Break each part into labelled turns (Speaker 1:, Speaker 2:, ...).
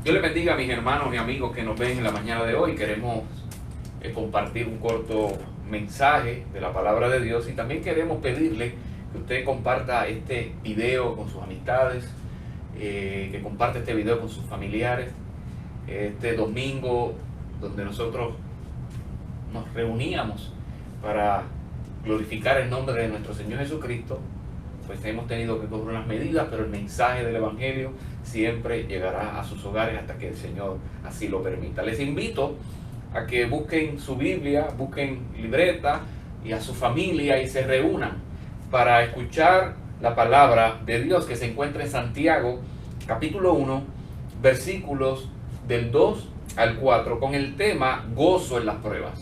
Speaker 1: Dios les bendiga a mis hermanos y amigos que nos ven en la mañana de hoy. Queremos compartir un corto mensaje de la palabra de Dios y también queremos pedirle que usted comparta este video con sus amistades, que comparte este video con sus familiares. Este domingo donde nosotros nos reuníamos para glorificar el nombre de nuestro Señor Jesucristo, pues hemos tenido que coger unas medidas, pero el mensaje del Evangelio siempre llegará a sus hogares hasta que el Señor así lo permita. Les invito a que busquen su Biblia, busquen libreta y a su familia y se reúnan para escuchar la palabra de Dios que se encuentra en Santiago, capítulo 1, versículos del 2 al 4, con el tema gozo en las pruebas.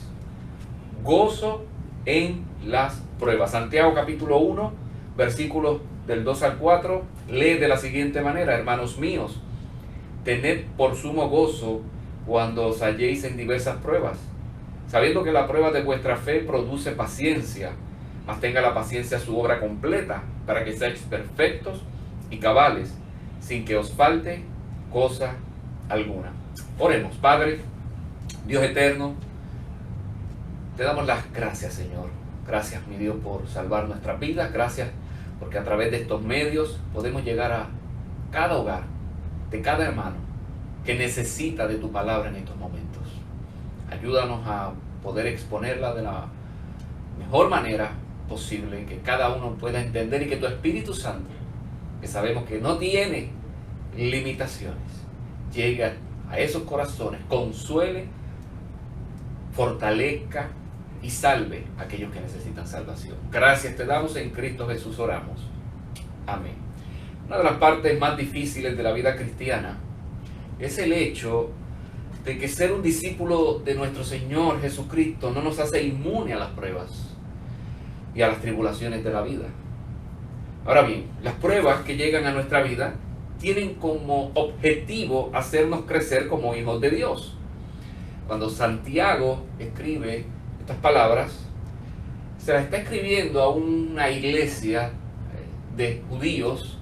Speaker 1: Gozo en las pruebas. Santiago capítulo 1, versículos del 2 al 4, lee de la siguiente manera: hermanos míos, tened por sumo gozo cuando os halléis en diversas pruebas, sabiendo que la prueba de vuestra fe produce paciencia, mas tenga la paciencia su obra completa, para que seáis perfectos y cabales, sin que os falte cosa alguna. Oremos. Padre, Dios eterno, te damos las gracias, Señor. Gracias, mi Dios, por salvar nuestras vidas. Gracias porque a través de estos medios podemos llegar a cada hogar, de cada hermano que necesita de tu palabra en estos momentos. Ayúdanos a poder exponerla de la mejor manera posible, que cada uno pueda entender y que tu Espíritu Santo, que sabemos que no tiene limitaciones, llegue a esos corazones, consuele, fortalezca y salve a aquellos que necesitan salvación. Gracias te damos, en Cristo Jesús oramos. Amén. Una de las partes más difíciles de la vida cristiana es el hecho de que ser un discípulo de nuestro Señor Jesucristo no nos hace inmune a las pruebas y a las tribulaciones de la vida. Ahora bien, las pruebas que llegan a nuestra vida tienen como objetivo hacernos crecer como hijos de Dios. Cuando Santiago escribe estas palabras, se las está escribiendo a una iglesia de judíos,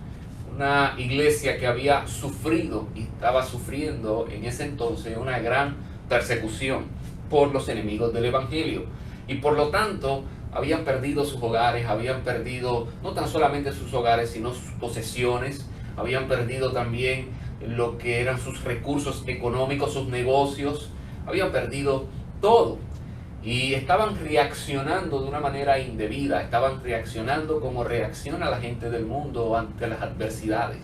Speaker 1: una iglesia que había sufrido y estaba sufriendo en ese entonces una gran persecución por los enemigos del Evangelio. Y por lo tanto, habían perdido sus hogares, habían perdido no tan solamente sus hogares, sino sus posesiones, habían perdido también lo que eran sus recursos económicos, sus negocios, habían perdido todo. Y estaban reaccionando de una manera indebida, estaban reaccionando como reacciona la gente del mundo ante las adversidades.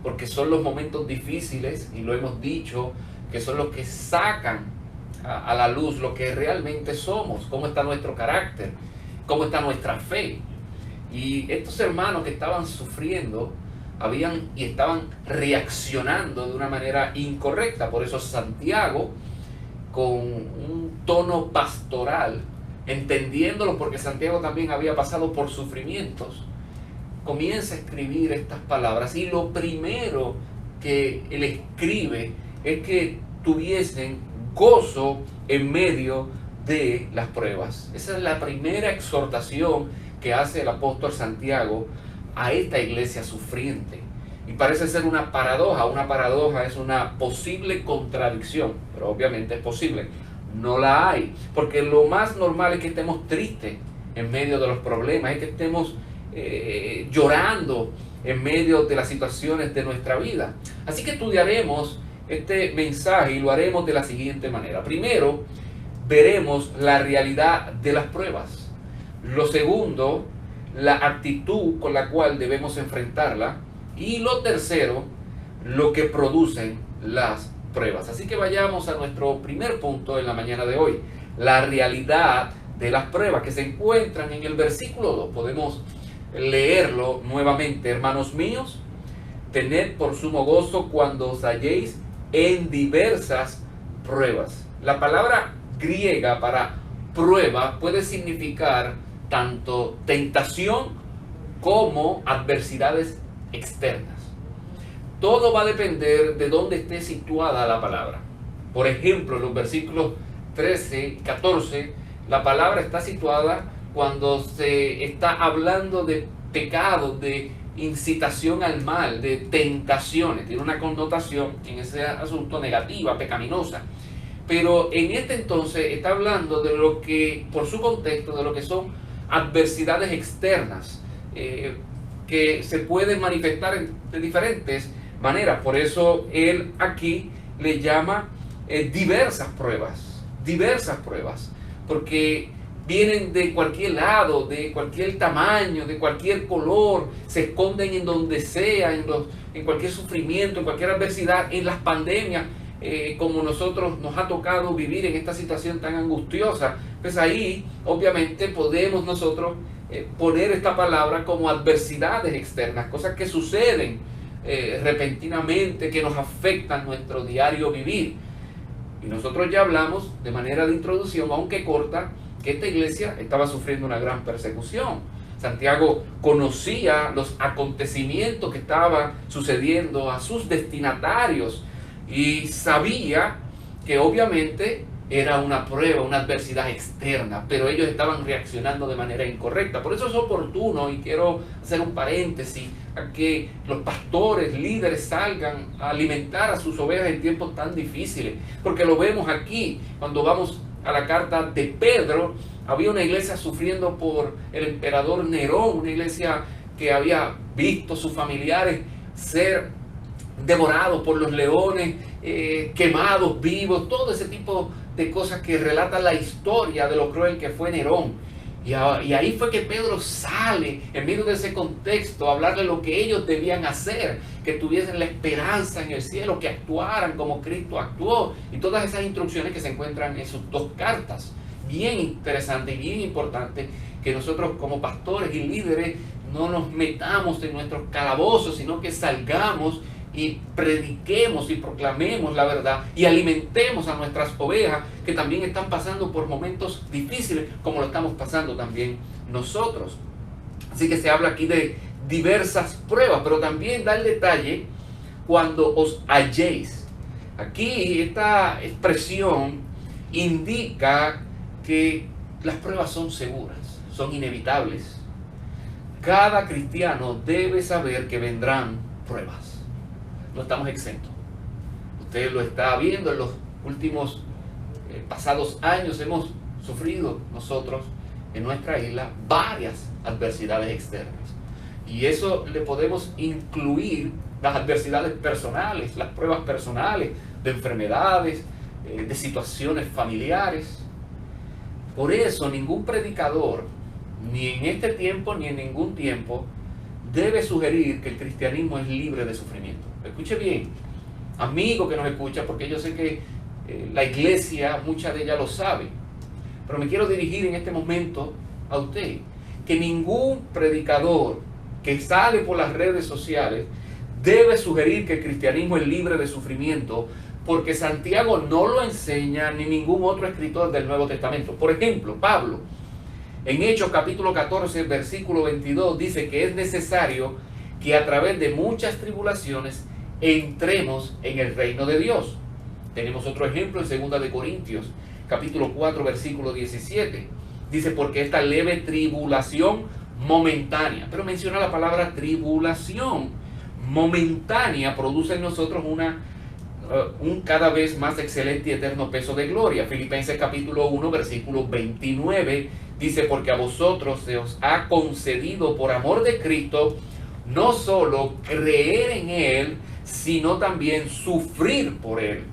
Speaker 1: Porque son los momentos difíciles, y lo hemos dicho, que son los que sacan a la luz lo que realmente somos, cómo está nuestro carácter, cómo está nuestra fe. Y estos hermanos que estaban sufriendo estaban reaccionando de una manera incorrecta. Por eso Santiago, con un tono pastoral, entendiéndolo porque Santiago también había pasado por sufrimientos, comienza a escribir estas palabras, y lo primero que él escribe es que tuviesen gozo en medio de las pruebas. Esa es la primera exhortación que hace el apóstol Santiago a esta iglesia sufriente. Y parece ser una paradoja. Una paradoja es una posible contradicción, pero obviamente es posible. No la hay, porque lo más normal es que estemos tristes en medio de los problemas, es que estemos llorando en medio de las situaciones de nuestra vida. Así que estudiaremos este mensaje y lo haremos de la siguiente manera. Primero, veremos la realidad de las pruebas. Lo segundo, la actitud con la cual debemos enfrentarla. Y lo tercero, lo que producen las pruebas. Así que vayamos a nuestro primer punto en la mañana de hoy. La realidad de las pruebas que se encuentran en el versículo 2. Podemos leerlo nuevamente. Hermanos míos, tened por sumo gozo cuando os halléis en diversas pruebas. La palabra griega para prueba puede significar tanto tentación como adversidades externas. Todo va a depender de dónde esté situada la palabra. Por ejemplo, en los versículos 13 y 14, la palabra está situada cuando se está hablando de pecados, de incitación al mal, de tentaciones, tiene una connotación en ese asunto negativa, pecaminosa. Pero en este entonces está hablando de lo que, por su contexto, de lo que son adversidades externas, que se pueden manifestar de diferentes maneras. Por eso él aquí le llama diversas pruebas, porque vienen de cualquier lado, de cualquier tamaño, de cualquier color, se esconden en donde sea, en cualquier sufrimiento, en cualquier adversidad, en las pandemias, como nosotros nos ha tocado vivir en esta situación tan angustiosa. Pues ahí obviamente podemos nosotros poner esta palabra como adversidades externas, cosas que suceden repentinamente, que nos afectan nuestro diario vivir. Y nosotros ya hablamos de manera de introducción, aunque corta, que esta iglesia estaba sufriendo una gran persecución. Santiago conocía los acontecimientos que estaban sucediendo a sus destinatarios y sabía que obviamente era una prueba, una adversidad externa, pero ellos estaban reaccionando de manera incorrecta. Por eso es oportuno, y quiero hacer un paréntesis, a que los pastores, líderes salgan a alimentar a sus ovejas en tiempos tan difíciles, porque lo vemos aquí, cuando vamos a la carta de Pedro. Había una iglesia sufriendo por el emperador Nerón, una iglesia que había visto sus familiares ser devorados por los leones, quemados vivos, todo ese tipo de cosas que relatan la historia de lo cruel que fue Nerón. Y ahí fue que Pedro sale, en medio de ese contexto, a hablar de lo que ellos debían hacer, que tuviesen la esperanza en el cielo, que actuaran como Cristo actuó, y todas esas instrucciones que se encuentran en sus dos cartas. Bien interesante y bien importante que nosotros como pastores y líderes no nos metamos en nuestros calabozos, sino que salgamos y prediquemos y proclamemos la verdad y alimentemos a nuestras ovejas que también están pasando por momentos difíciles, como lo estamos pasando también nosotros. Así que se habla aquí de diversas pruebas, pero también da el detalle cuando os halléis. Aquí esta expresión indica que las pruebas son seguras, son inevitables. Cada cristiano debe saber que vendrán pruebas. No estamos exentos. Usted lo está viendo en los últimos pasados años. Hemos sufrido nosotros en nuestra isla varias adversidades externas. Y eso le podemos incluir las adversidades personales, las pruebas personales de enfermedades, de situaciones familiares. Por eso ningún predicador, ni en este tiempo ni en ningún tiempo, debe sugerir que el cristianismo es libre de sufrimiento. Escuche bien, amigo que nos escucha, porque yo sé que la iglesia, mucha de ella lo sabe, pero me quiero dirigir en este momento a usted, que ningún predicador que sale por las redes sociales debe sugerir que el cristianismo es libre de sufrimiento, porque Santiago no lo enseña, ni ningún otro escritor del Nuevo Testamento. Por ejemplo, Pablo, en Hechos capítulo 14, versículo 22, dice que es necesario que a través de muchas tribulaciones entremos en el reino de Dios. Tenemos otro ejemplo en 2 de Corintios, capítulo 4, versículo 17. Dice, porque esta leve tribulación momentánea, pero menciona la palabra tribulación, momentánea, produce en nosotros un cada vez más excelente y eterno peso de gloria. Filipenses capítulo 1, versículo 29, dice, porque a vosotros se os ha concedido por amor de Cristo no solo creer en Él, sino también sufrir por Él.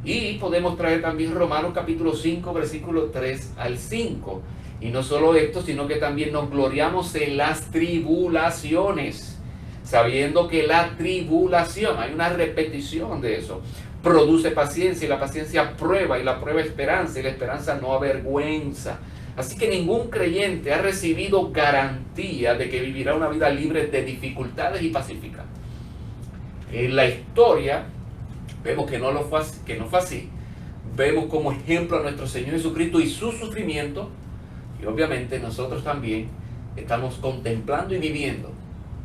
Speaker 1: Y podemos traer también Romanos capítulo 5, versículo 3 al 5. Y no solo esto, sino que también nos gloriamos en las tribulaciones, sabiendo que la tribulación, hay una repetición de eso, produce paciencia, y la paciencia prueba, y la prueba esperanza, y la esperanza no avergüenza. Así que ningún creyente ha recibido garantía de que vivirá una vida libre de dificultades y pacífica. En la historia vemos que no fue así. Vemos como ejemplo a nuestro Señor Jesucristo y su sufrimiento, y obviamente nosotros también estamos contemplando y viviendo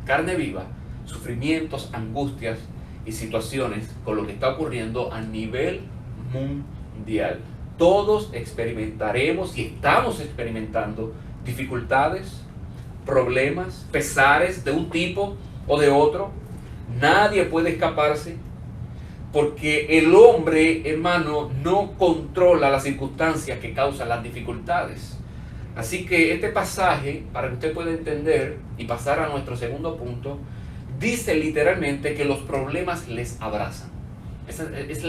Speaker 1: carne viva sufrimientos, angustias y situaciones con lo que está ocurriendo a nivel mundial. Todos experimentaremos y estamos experimentando dificultades, problemas, pesares de un tipo o de otro. Nadie puede escaparse, porque el hombre, hermano, no controla las circunstancias que causan las dificultades. Así que este pasaje, para que usted pueda entender y pasar a nuestro segundo punto, dice literalmente que los problemas les abrazan. Esa es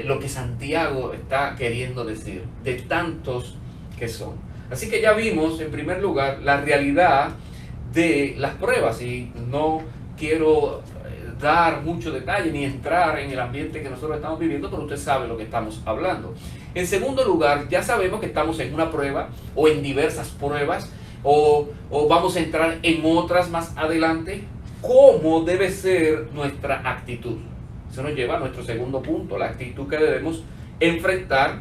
Speaker 1: lo que Santiago está queriendo decir, de tantos que son. Así que ya vimos, en primer lugar, la realidad de las pruebas, y no quiero dar mucho detalle ni entrar en el ambiente que nosotros estamos viviendo, pero usted sabe lo que estamos hablando. En segundo lugar, ya sabemos que estamos en una prueba o en diversas pruebas, o vamos a entrar en otras más adelante. ¿Cómo debe ser nuestra actitud? Eso nos lleva a nuestro segundo punto, la actitud que debemos enfrentar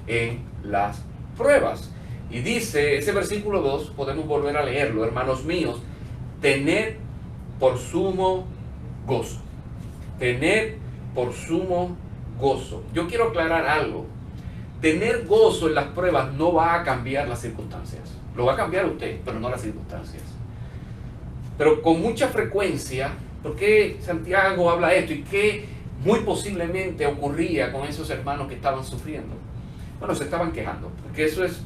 Speaker 1: en las pruebas. Y dice ese versículo 2, podemos volver a leerlo: hermanos míos, tened por sumo gozo. Tened por sumo gozo. Yo quiero aclarar algo. Tener gozo en las pruebas no va a cambiar las circunstancias. Lo va a cambiar usted, pero no las circunstancias. Pero con mucha frecuencia, ¿por qué Santiago habla esto? ¿Y qué muy posiblemente ocurría con esos hermanos que estaban sufriendo? Bueno, se estaban quejando, porque eso es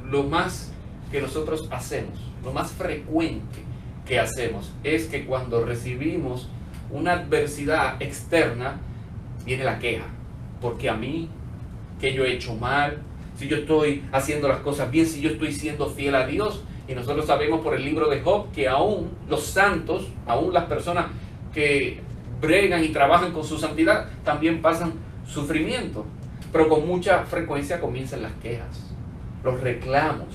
Speaker 1: lo más que nosotros hacemos, lo más frecuente que hacemos, es que cuando recibimos una adversidad externa, viene la queja. Porque a mí, que yo he hecho mal, si yo estoy haciendo las cosas bien, si yo estoy siendo fiel a Dios. Y nosotros sabemos por el libro de Job que aún los santos, aún las personas que bregan y trabajan con su santidad, también pasan sufrimiento. Pero con mucha frecuencia comienzan las quejas, los reclamos.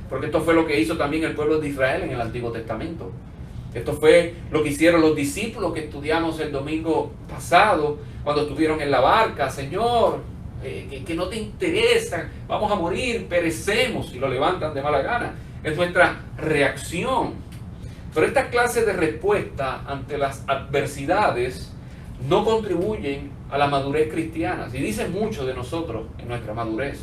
Speaker 1: Porque esto fue lo que hizo también el pueblo de Israel en el Antiguo Testamento. Esto fue lo que hicieron los discípulos que estudiamos el domingo pasado, cuando estuvieron en la barca. Señor, que no te interesa, vamos a morir, perecemos, y lo levantan de mala gana. Es nuestra reacción. Pero esta clase de respuesta ante las adversidades no contribuyen a la madurez cristiana. Y dicen mucho de nosotros en nuestra madurez.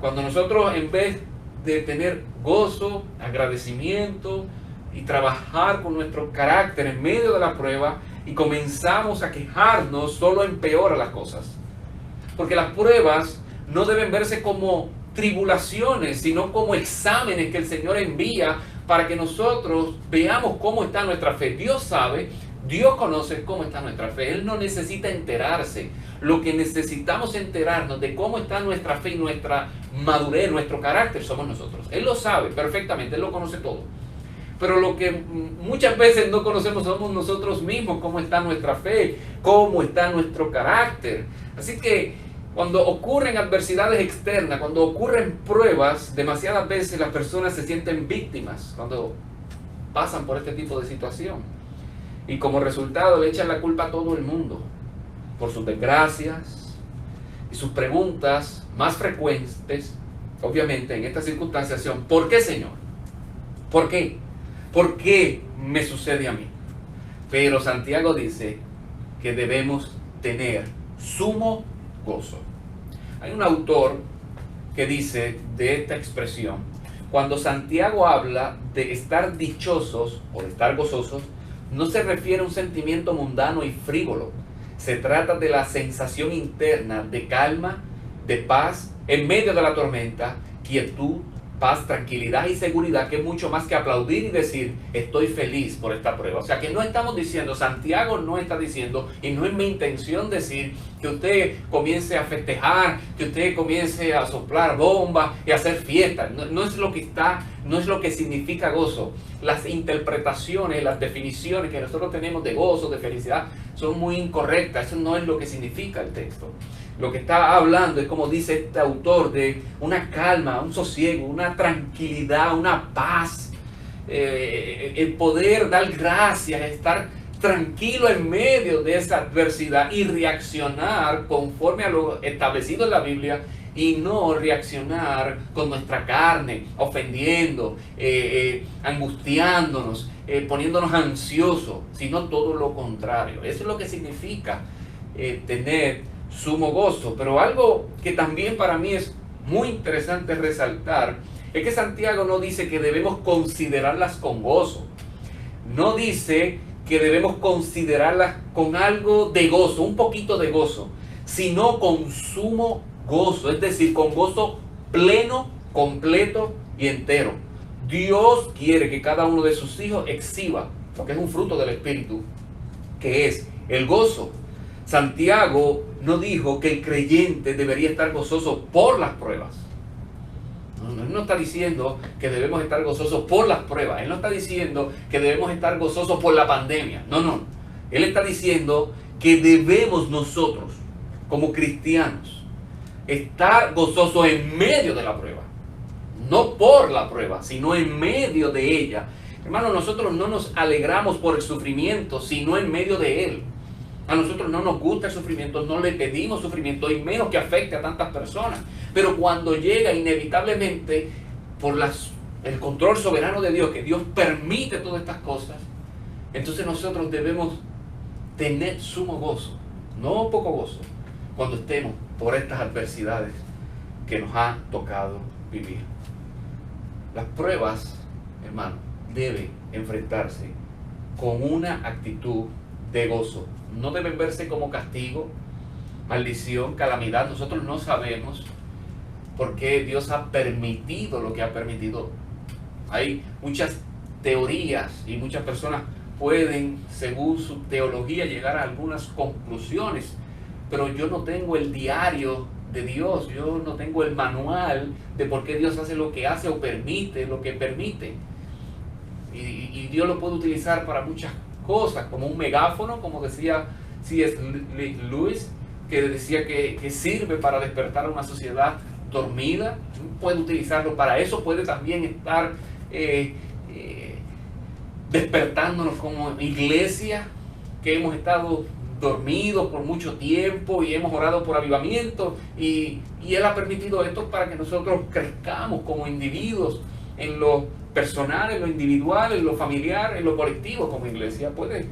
Speaker 1: Cuando nosotros, en vez de tener gozo, agradecimiento y trabajar con nuestro carácter en medio de la prueba, y comenzamos a quejarnos, solo empeora las cosas. Porque las pruebas no deben verse como tribulaciones, sino como exámenes que el Señor envía para que nosotros veamos cómo está nuestra fe. Dios sabe, Dios conoce cómo está nuestra fe. Él no necesita enterarse. Lo que necesitamos enterarnos de cómo está nuestra fe y nuestra madurez, nuestro carácter, somos nosotros. Él lo sabe perfectamente, Él lo conoce todo. Pero lo que muchas veces no conocemos somos nosotros mismos, cómo está nuestra fe, cómo está nuestro carácter. Así que cuando ocurren adversidades externas, cuando ocurren pruebas, demasiadas veces las personas se sienten víctimas cuando pasan por este tipo de situación. Y como resultado le echan la culpa a todo el mundo por sus desgracias, y sus preguntas más frecuentes, obviamente en estas circunstancias, son: ¿por qué, Señor? ¿Por qué? ¿Por qué me sucede a mí? Pero Santiago dice que debemos tener sumo gozo. Hay un autor que dice de esta expresión: cuando Santiago habla de estar dichosos o de estar gozosos, no se refiere a un sentimiento mundano y frívolo. Se trata de la sensación interna de calma, de paz en medio de la tormenta, quietud, paz, tranquilidad y seguridad, que es mucho más que aplaudir y decir: estoy feliz por esta prueba. O sea, que no estamos diciendo, Santiago no está diciendo, y no es mi intención decir, que usted comience a festejar, que usted comience a soplar bombas y a hacer fiestas. No es lo que está, no es lo que significa gozo. Las interpretaciones, las definiciones que nosotros tenemos de gozo, de felicidad, son muy incorrectas. Eso no es lo que significa el texto. Lo que está hablando es, como dice este autor, de una calma, un sosiego, una tranquilidad, una paz, el poder dar gracias, estar tranquilo en medio de esa adversidad y reaccionar conforme a lo establecido en la Biblia, y no reaccionar con nuestra carne, ofendiendo, angustiándonos, poniéndonos ansiosos, sino todo lo contrario. Eso es lo que significa tener sumo gozo. Pero algo que también para mí es muy interesante resaltar es que Santiago no dice que debemos considerarlas con gozo. no dice que debemos considerarlas con algo de gozo, un poquito de gozo, sino con sumo gozo, es decir, con gozo pleno, completo y entero. Dios quiere que cada uno de sus hijos exhiba lo que es un fruto del Espíritu, que es el gozo. Santiago no dijo que el creyente debería estar gozoso por las pruebas. Él no está diciendo que debemos estar gozosos por las pruebas. Él no está diciendo que debemos estar gozosos por la pandemia. No. Él está diciendo que debemos nosotros, como cristianos, estar gozosos en medio de la prueba. No por la prueba, sino en medio de ella. Hermano, nosotros no nos alegramos por el sufrimiento, sino en medio de él. A nosotros no nos gusta el sufrimiento, no le pedimos sufrimiento, y menos que afecte a tantas personas. Pero cuando llega inevitablemente, por el control soberano de Dios, que Dios permite todas estas cosas, entonces nosotros debemos tener sumo gozo, no poco gozo, cuando estemos por estas adversidades que nos ha tocado vivir. Las pruebas, hermano, deben enfrentarse con una actitud de gozo. No deben verse como castigo, maldición, calamidad. Nosotros no sabemos por qué Dios ha permitido lo que ha permitido. Hay muchas teorías y muchas personas pueden, según su teología, llegar a algunas conclusiones, pero yo no tengo el diario de Dios, yo no tengo el manual de por qué Dios hace lo que hace o permite lo que permite. Y Dios lo puede utilizar para muchas cosas, como un megáfono, como decía C.S. Lewis, que decía que sirve para despertar a una sociedad dormida. Puede utilizarlo para eso, puede también estar despertándonos como iglesia, que hemos estado dormidos por mucho tiempo y hemos orado por avivamiento, y Él ha permitido esto para que nosotros crezcamos como individuos en lo personal, en lo individual, en lo familiar, en lo colectivo como iglesia. Puede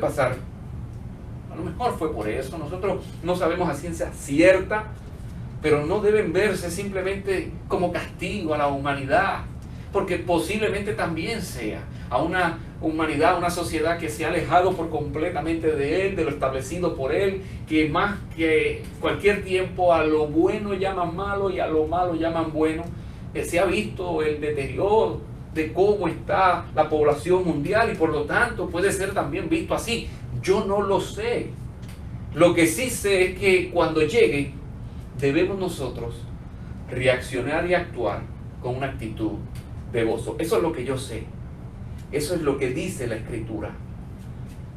Speaker 1: pasar. A lo mejor fue por eso. Nosotros no sabemos a ciencia cierta, pero no deben verse simplemente como castigo a la humanidad, porque posiblemente también sea a una humanidad, una sociedad que se ha alejado por completamente de Él, de lo establecido por Él, que más que cualquier tiempo a lo bueno llaman malo y a lo malo llaman bueno. Se ha visto el deterioro de cómo está la población mundial, y por lo tanto puede ser también visto así. Yo no lo sé. Lo que sí sé es que cuando llegue, debemos nosotros reaccionar y actuar con una actitud de gozo. Eso es lo que yo sé. Eso es lo que dice la Escritura.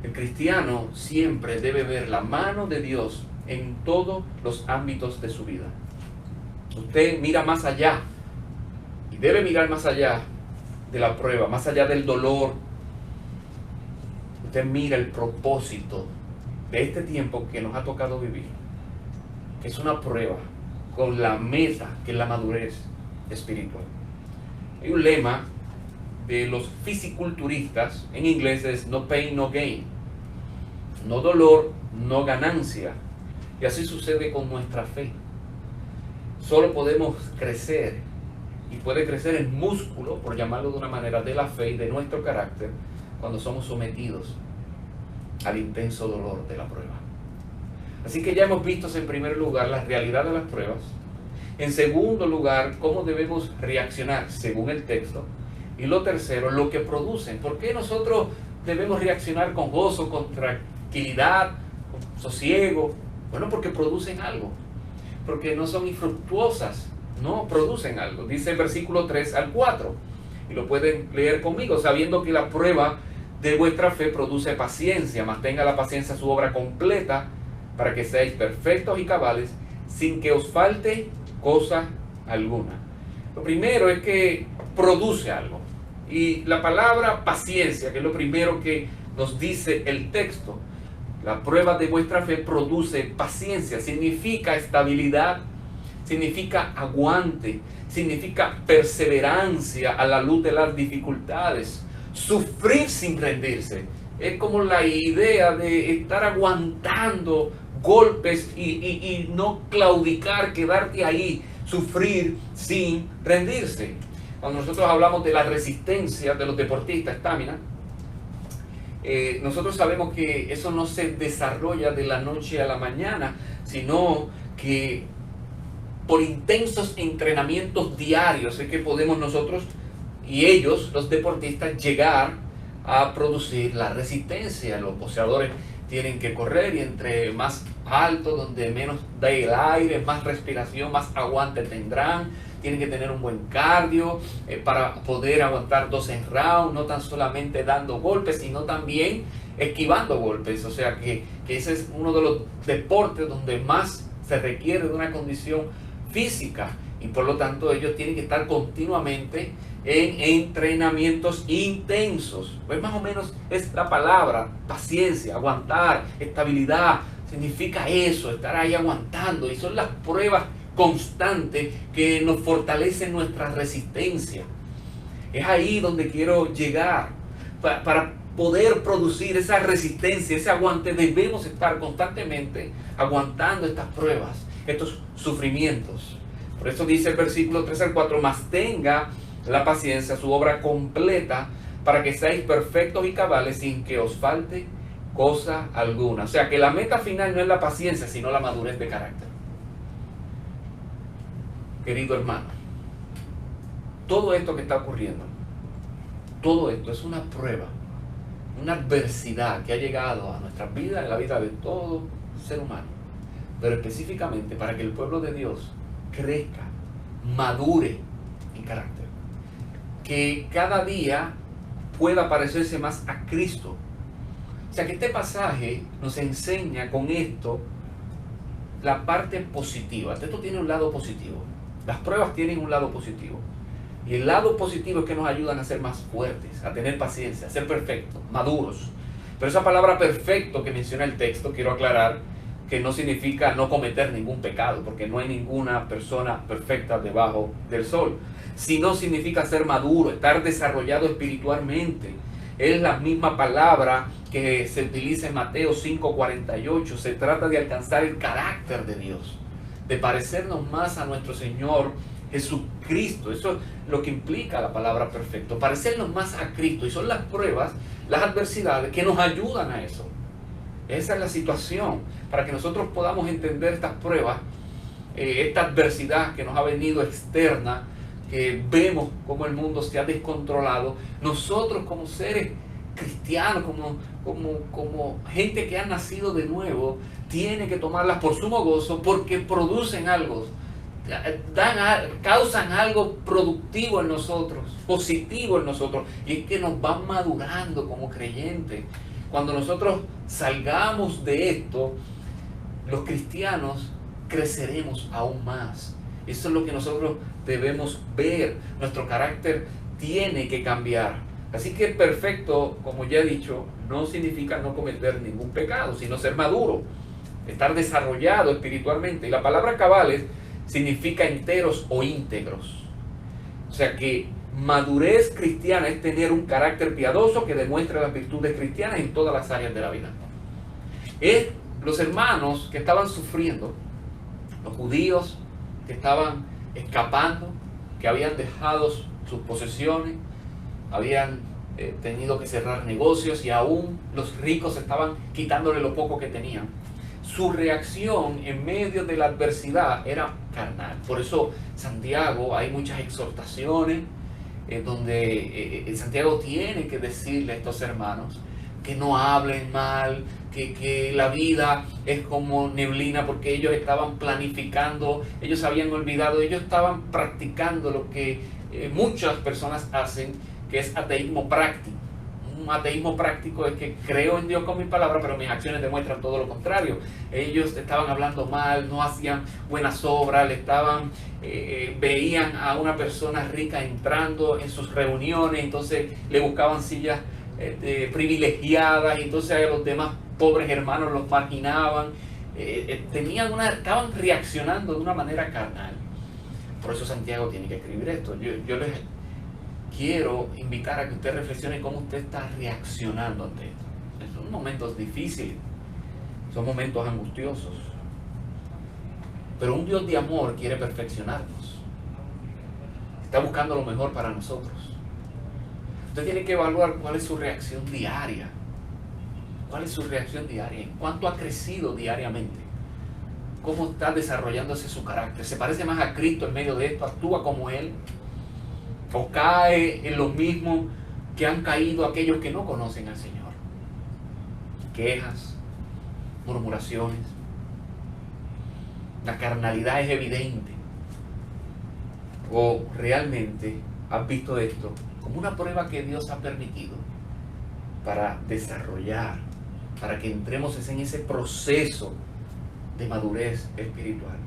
Speaker 1: El cristiano siempre debe ver la mano de Dios en todos los ámbitos de su vida. Usted mira más allá, y debe mirar más allá de la prueba, más allá del dolor. Usted mira el propósito de este tiempo que nos ha tocado vivir, que es una prueba con la meta, que es la madurez espiritual. Hay un lema de los fisiculturistas, en inglés es no pain, no gain. No dolor, no ganancia. Y así sucede con nuestra fe. Solo podemos crecer, y puede crecer el músculo, por llamarlo de una manera, de la fe y de nuestro carácter, cuando somos sometidos al intenso dolor de la prueba. Así que ya hemos visto en primer lugar la realidad de las pruebas. En segundo lugar, cómo debemos reaccionar según el texto. Y lo tercero, lo que producen. ¿Por qué nosotros debemos reaccionar con gozo, con tranquilidad, con sosiego? Bueno, porque producen algo. Porque no son infructuosas, no, producen algo. Dice el versículo 3 al 4. Y lo pueden leer conmigo. Sabiendo que la prueba de vuestra fe produce paciencia, mas tenga la paciencia su obra completa, para que seáis perfectos y cabales, sin que os falte cosa alguna. Lo primero es que produce algo. Y la palabra paciencia, que es lo primero que nos dice el texto, la prueba de vuestra fe produce paciencia, significa estabilidad, significa aguante, significa perseverancia a la luz de las dificultades, sufrir sin rendirse. Es como la idea de estar aguantando golpes y no claudicar, quedarte ahí, sufrir sin rendirse. Cuando nosotros hablamos de la resistencia de los deportistas, estamina, nosotros sabemos que eso no se desarrolla de la noche a la mañana, sino que por intensos entrenamientos diarios es que podemos nosotros y ellos, los deportistas, llegar a producir la resistencia. Los boxeadores tienen que correr y entre más alto, donde menos da el aire, más respiración, más aguante tendrán. Tienen que tener un buen cardio para poder aguantar 12 rounds, no tan solamente dando golpes, sino también esquivando golpes. O sea que ese es uno de los deportes donde más se requiere de una condición física, y por lo tanto ellos tienen que estar continuamente en entrenamientos intensos. Pues más o menos es la palabra: paciencia, aguantar, estabilidad. Significa eso, estar ahí aguantando, y son las pruebas constantes que nos fortalecen nuestra resistencia. Es ahí donde quiero llegar. Para poder producir esa resistencia, ese aguante, debemos estar constantemente aguantando estas pruebas, estos sufrimientos. Por eso dice el versículo 3 al 4: mas tenga la paciencia su obra completa, para que seáis perfectos y cabales, sin que os falte cosa alguna. O sea que la meta final no es la paciencia, sino la madurez de carácter. Querido hermano, todo esto que está ocurriendo, todo esto es una prueba, una adversidad que ha llegado a nuestras vidas, en la vida de todo ser humano, pero específicamente para que el pueblo de Dios crezca, madure en carácter, que cada día pueda parecerse más a Cristo. O sea que este pasaje nos enseña con esto la parte positiva. Esto tiene un lado positivo. Las pruebas tienen un lado positivo. Y el lado positivo es que nos ayudan a ser más fuertes, a tener paciencia, a ser perfectos, maduros. Pero esa palabra perfecto que menciona el texto, quiero aclarar que no significa no cometer ningún pecado, porque no hay ninguna persona perfecta debajo del sol. Sino significa ser maduro, estar desarrollado espiritualmente. Es la misma palabra que se utiliza en Mateo 5:48. Se trata de alcanzar el carácter de Dios, de parecernos más a nuestro Señor Jesucristo. Eso es lo que implica la palabra perfecto, parecernos más a Cristo. Y son las pruebas, las adversidades que nos ayudan a eso. Esa es la situación, para que nosotros podamos entender estas pruebas, esta adversidad que nos ha venido externa, que vemos cómo el mundo se ha descontrolado. Nosotros como seres cristianos, como gente que ha nacido de nuevo, tiene que tomarlas por sumo gozo, porque producen algo, causan algo productivo en nosotros, positivo en nosotros, y es que nos van madurando como creyentes. Cuando nosotros salgamos de esto, los cristianos creceremos aún más. Eso es lo que nosotros debemos ver. Nuestro carácter tiene que cambiar. Así que perfecto, como ya he dicho, no significa no cometer ningún pecado, sino ser maduro, estar desarrollado espiritualmente. Y la palabra cabales significa enteros o íntegros. O sea que madurez cristiana es tener un carácter piadoso que demuestre las virtudes cristianas en todas las áreas de la vida. Es los hermanos que estaban sufriendo, los judíos que estaban escapando, que habían dejado sus posesiones, habían tenido que cerrar negocios, y aún los ricos estaban quitándole lo poco que tenían. Su reacción en medio de la adversidad era carnal. Por eso Santiago, hay muchas exhortaciones donde Santiago tiene que decirle a estos hermanos que no hablen mal, que la vida es como neblina, porque ellos estaban planificando, ellos habían olvidado, ellos estaban practicando lo que muchas personas hacen, que es ateísmo práctico. Un ateísmo práctico es que creo en Dios con mis palabras, pero mis acciones demuestran todo lo contrario. Ellos estaban hablando mal, no hacían buenas obras, veían a una persona rica entrando en sus reuniones, entonces le buscaban sillas privilegiadas, y entonces a los demás pobres hermanos los marginaban. Estaban reaccionando de una manera carnal. Por eso Santiago tiene que escribir esto. Yo les quiero invitar a que usted reflexione cómo usted está reaccionando ante esto. Son momentos difíciles, son momentos angustiosos, pero un Dios de amor quiere perfeccionarnos, está buscando lo mejor para nosotros. Usted tiene que evaluar cuál es su reacción diaria ¿Cuál es su reacción diaria? ¿En cuánto ha crecido diariamente? ¿Cómo está desarrollándose su carácter? ¿Se parece más a Cristo en medio de esto? ¿Actúa como Él? ¿O cae en lo mismo que han caído aquellos que no conocen al Señor? Quejas, murmuraciones. La carnalidad es evidente. ¿O realmente has visto esto como una prueba que Dios ha permitido para desarrollar, para que entremos en ese proceso de madurez espiritual,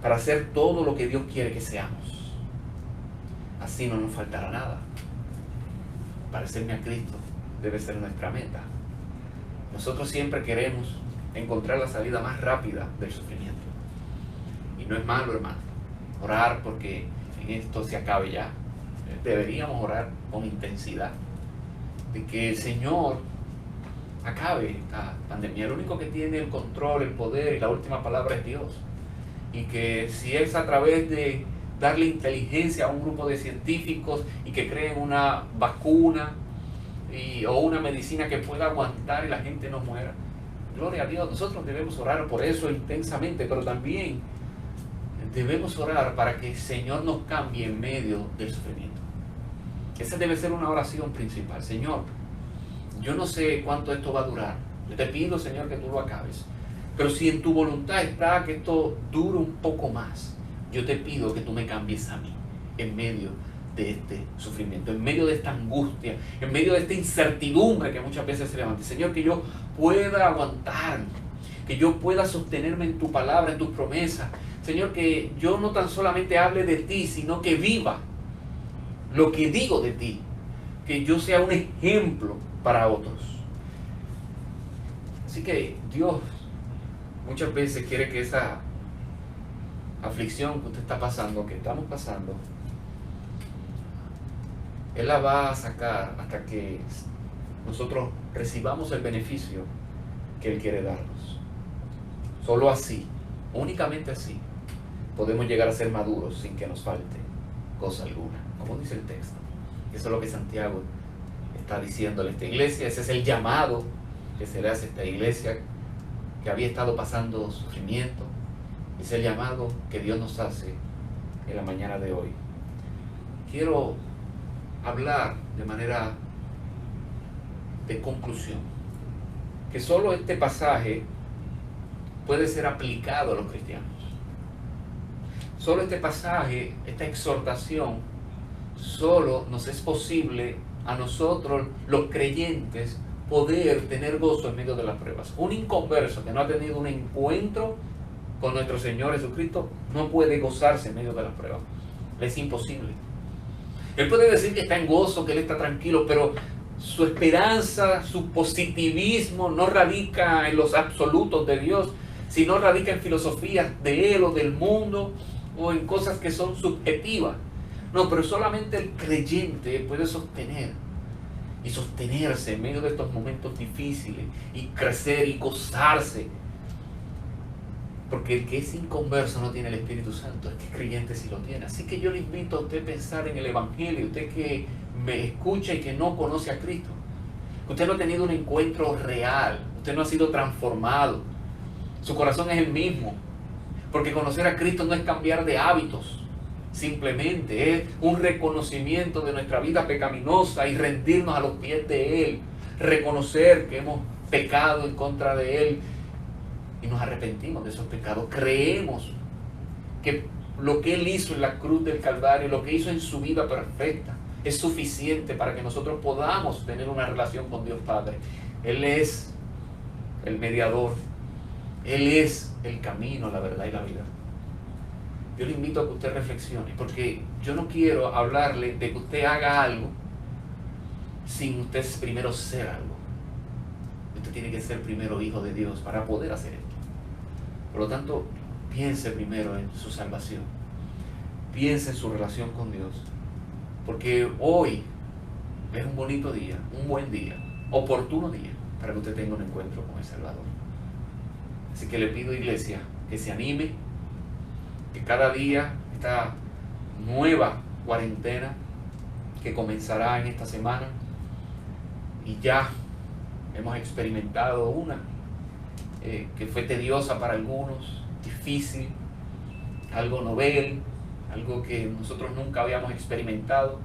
Speaker 1: para hacer todo lo que Dios quiere que seamos? Así no nos faltará nada. Parecerme a Cristo debe ser nuestra meta. Nosotros siempre queremos encontrar la salida más rápida del sufrimiento. Y no es malo, hermano, orar porque en esto se acabe ya. Deberíamos orar con intensidad de que el Señor acabe esta pandemia. El único que tiene el control, el poder y la última palabra es Dios. Y que si es a través de darle inteligencia a un grupo de científicos y que creen una vacuna o una medicina que pueda aguantar y la gente no muera, gloria a Dios. Nosotros debemos orar por eso intensamente, pero también debemos orar para que el Señor nos cambie en medio del sufrimiento. Esa debe ser una oración principal. Señor, yo no sé cuánto esto va a durar. Yo te pido, Señor, que tú lo acabes. Pero si en tu voluntad está que esto dure un poco más, yo te pido que tú me cambies a mí en medio de este sufrimiento, en medio de esta angustia, en medio de esta incertidumbre que muchas veces se levanta. Señor, que yo pueda aguantar, que yo pueda sostenerme en tu palabra, en tus promesas. Señor, que yo no tan solamente hable de ti, sino que viva lo que digo de ti, que yo sea un ejemplo para otros. Así que Dios muchas veces quiere que esa aflicción que usted está pasando, que estamos pasando, Él la va a sacar hasta que nosotros recibamos el beneficio que Él quiere darnos. Solo así, únicamente así, podemos llegar a ser maduros sin que nos falte cosa alguna, como dice el texto. Eso es lo que Santiago está diciéndole a esta iglesia. Ese es el llamado que se le hace a esta iglesia que había estado pasando sufrimiento. Es el llamado que Dios nos hace en la mañana de hoy. Quiero hablar de manera de conclusión que solo este pasaje puede ser aplicado a los cristianos. Solo este pasaje, esta exhortación, solo nos es posible a nosotros, los creyentes, poder tener gozo en medio de las pruebas. Un inconverso que no ha tenido un encuentro con nuestro Señor Jesucristo no puede gozarse en medio de las pruebas. Es imposible. Él puede decir que está en gozo, que él está tranquilo, pero su esperanza, su positivismo no radica en los absolutos de Dios, sino radica en filosofías de él o del mundo o en cosas que son subjetivas. No, pero solamente el creyente puede sostener y sostenerse en medio de estos momentos difíciles y crecer y gozarse. Porque el que es inconverso no tiene el Espíritu Santo, el que es creyente sí lo tiene. Así que yo le invito a usted a pensar en el Evangelio, usted que me escucha y que no conoce a Cristo. Usted no ha tenido un encuentro real, usted no ha sido transformado, su corazón es el mismo. Porque conocer a Cristo no es cambiar de hábitos, simplemente es un reconocimiento de nuestra vida pecaminosa y rendirnos a los pies de Él, reconocer que hemos pecado en contra de Él y nos arrepentimos de esos pecados. Creemos que lo que Él hizo en la cruz del Calvario, lo que hizo en su vida perfecta, es suficiente para que nosotros podamos tener una relación con Dios Padre. Él es el mediador, Él es el camino, la verdad y la vida. Yo le invito a que usted reflexione, porque yo no quiero hablarle de que usted haga algo sin usted primero ser algo. Usted tiene que ser primero hijo de Dios para poder hacer esto. Por lo tanto, piense primero en su salvación. Piense en su relación con Dios. Porque hoy es un bonito día, un buen día, oportuno día para que usted tenga un encuentro con el Salvador. Así que le pido, iglesia, que se anime, que cada día esta nueva cuarentena que comenzará en esta semana y ya hemos experimentado una que fue tediosa para algunos, difícil, algo novel, algo que nosotros nunca habíamos experimentado.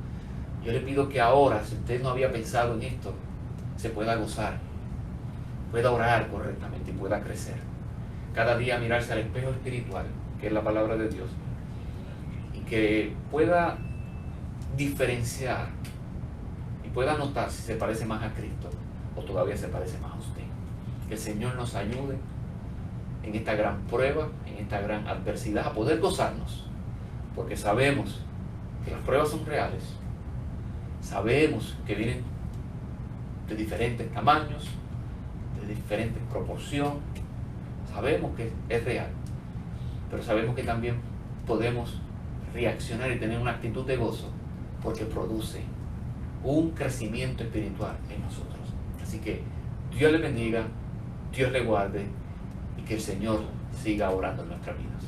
Speaker 1: Yo le pido que ahora, si usted no había pensado en esto, se pueda gozar, pueda orar correctamente y pueda crecer. Cada día mirarse al espejo espiritual, que es la palabra de Dios, y que pueda diferenciar y pueda notar si se parece más a Cristo o todavía se parece más a usted. Que el Señor nos ayude en esta gran prueba, en esta gran adversidad, a poder gozarnos, porque sabemos que las pruebas son reales, sabemos que vienen de diferentes tamaños, de diferentes proporciones, sabemos que es real, pero sabemos que también podemos reaccionar y tener una actitud de gozo, porque produce un crecimiento espiritual en nosotros. Así que Dios le bendiga, Dios le guarde y que el Señor siga orando en nuestras vidas.